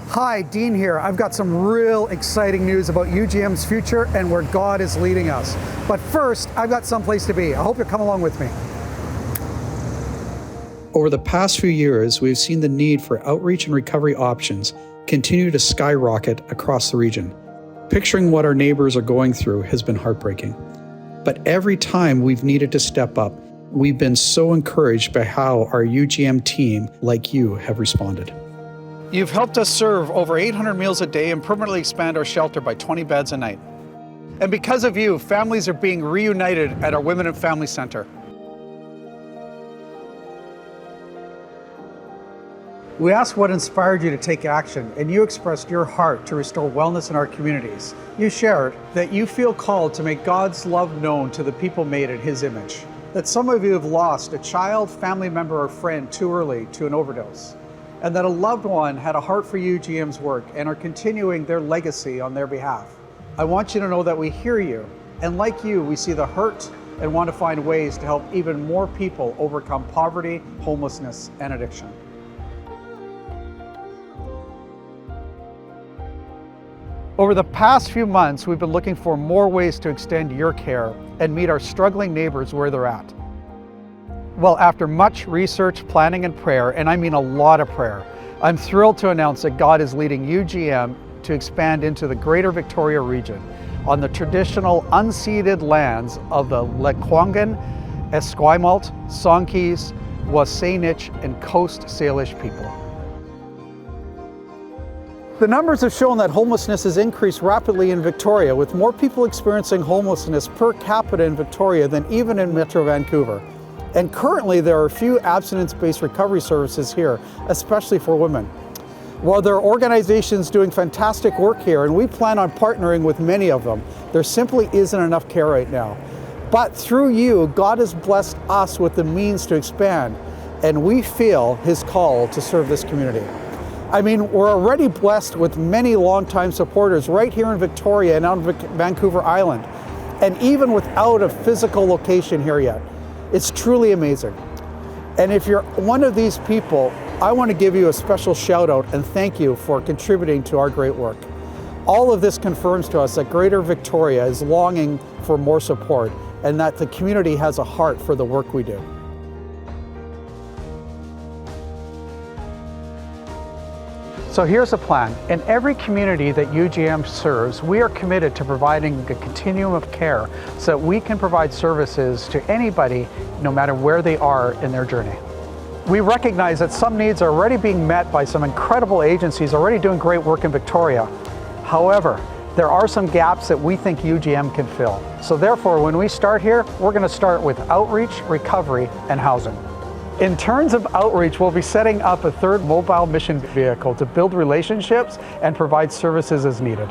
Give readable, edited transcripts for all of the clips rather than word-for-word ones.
Hi, Dean here. I've got some real exciting news about UGM's future and where God is leading us. But first, I've got someplace to be. I hope you'll come along with me. Over the past few years, we've seen the need for outreach and recovery options continue to skyrocket across the region. Picturing what our neighbors are going through has been heartbreaking. But every time we've needed to step up, we've been so encouraged by how our UGM team, like you, have responded. You've helped us serve over 800 meals a day and permanently expand our shelter by 20 beds a night. And because of you, families are being reunited at our Women and Family Center. We asked what inspired you to take action, and you expressed your heart to restore wellness in our communities. You shared that you feel called to make God's love known to the people made in His image. That some of you have lost a child, family member, or friend too early to an overdose. And that a loved one had a heart for UGM's work and are continuing their legacy on their behalf. I want you to know that we hear you, and like you, we see the hurt and want to find ways to help even more people overcome poverty, homelessness, and addiction. Over the past few months, we've been looking for more ways to extend your care and meet our struggling neighbors where they're at. Well, after much research, planning, and prayer, and I mean a lot of prayer, I'm thrilled to announce that God is leading UGM to expand into the Greater Victoria region on the traditional unceded lands of the Lekwungen, Esquimalt, Songhees, Wasanic, and Coast Salish people. The numbers have shown that homelessness has increased rapidly in Victoria, with more people experiencing homelessness per capita in Victoria than even in Metro Vancouver. And currently there are few abstinence-based recovery services here, especially for women. While there are organizations doing fantastic work here, and we plan on partnering with many of them, there simply isn't enough care right now. But through you, God has blessed us with the means to expand, and we feel His call to serve this community. I mean, we're already blessed with many longtime supporters right here in Victoria and on Vancouver Island, and even without a physical location here yet. It's truly amazing. And if you're one of these people, I want to give you a special shout out and thank you for contributing to our great work. All of this confirms to us that Greater Victoria is longing for more support and that the community has a heart for the work we do. So here's a plan. In every community that UGM serves, we are committed to providing a continuum of care so that we can provide services to anybody, no matter where they are in their journey. We recognize that some needs are already being met by some incredible agencies already doing great work in Victoria. However, there are some gaps that we think UGM can fill. So therefore, when we start here, we're going to start with outreach, recovery, and housing. In terms of outreach, we'll be setting up a third mobile mission vehicle to build relationships and provide services as needed.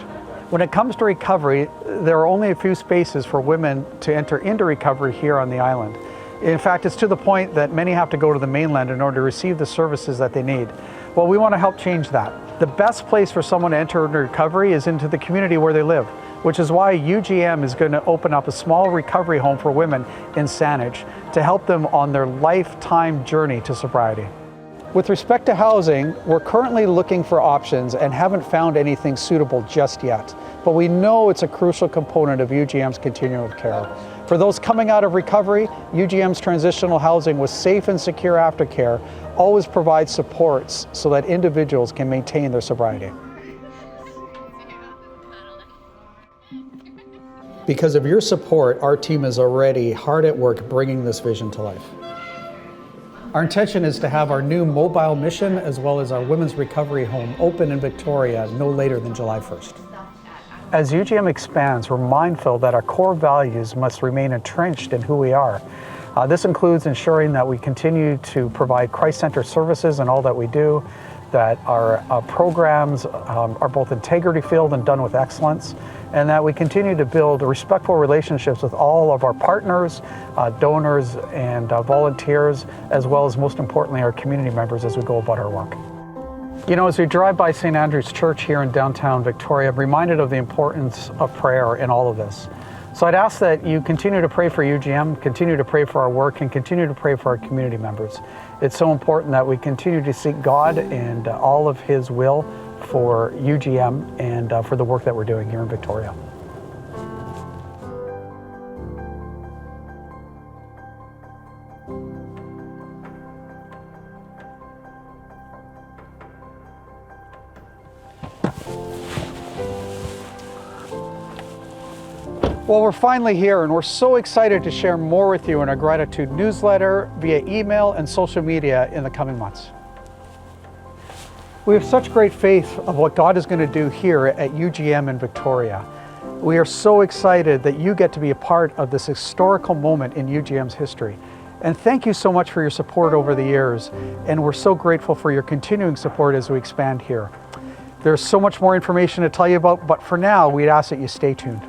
When it comes to recovery, there are only a few spaces for women to enter into recovery here on the island. In fact, it's to the point that many have to go to the mainland in order to receive the services that they need. Well, we want to help change that. The best place for someone to enter into recovery is into the community where they live, which is why UGM is going to open up a small recovery home for women in Saanich to help them on their lifetime journey to sobriety. With respect to housing, we're currently looking for options and haven't found anything suitable just yet, but we know it's a crucial component of UGM's continuum of care. For those coming out of recovery, UGM's transitional housing with safe and secure aftercare always provides supports so that individuals can maintain their sobriety. Because of your support, our team is already hard at work bringing this vision to life. Our intention is to have our new mobile mission as well as our women's recovery home open in Victoria no later than July 1st. As UGM expands, we're mindful that our core values must remain entrenched in who we are. This includes ensuring that we continue to provide Christ-centered services in all that we do, that our programs are both integrity-filled and done with excellence, and that we continue to build respectful relationships with all of our partners, donors, and volunteers, as well as, most importantly, our community members as we go about our work. You know, as we drive by St. Andrew's Church here in downtown Victoria, I'm reminded of the importance of prayer in all of this. So I'd ask that you continue to pray for UGM, continue to pray for our work, and continue to pray for our community members. It's so important that we continue to seek God and all of His will for UGM and for the work that we're doing here in Victoria. Well, we're finally here, and we're so excited to share more with you in our gratitude newsletter, via email and social media in the coming months. We have such great faith of what God is going to do here at UGM in Victoria. We are so excited that you get to be a part of this historical moment in UGM's history. And thank you so much for your support over the years, and we're so grateful for your continuing support as we expand here. There's so much more information to tell you about, but for now, we'd ask that you stay tuned.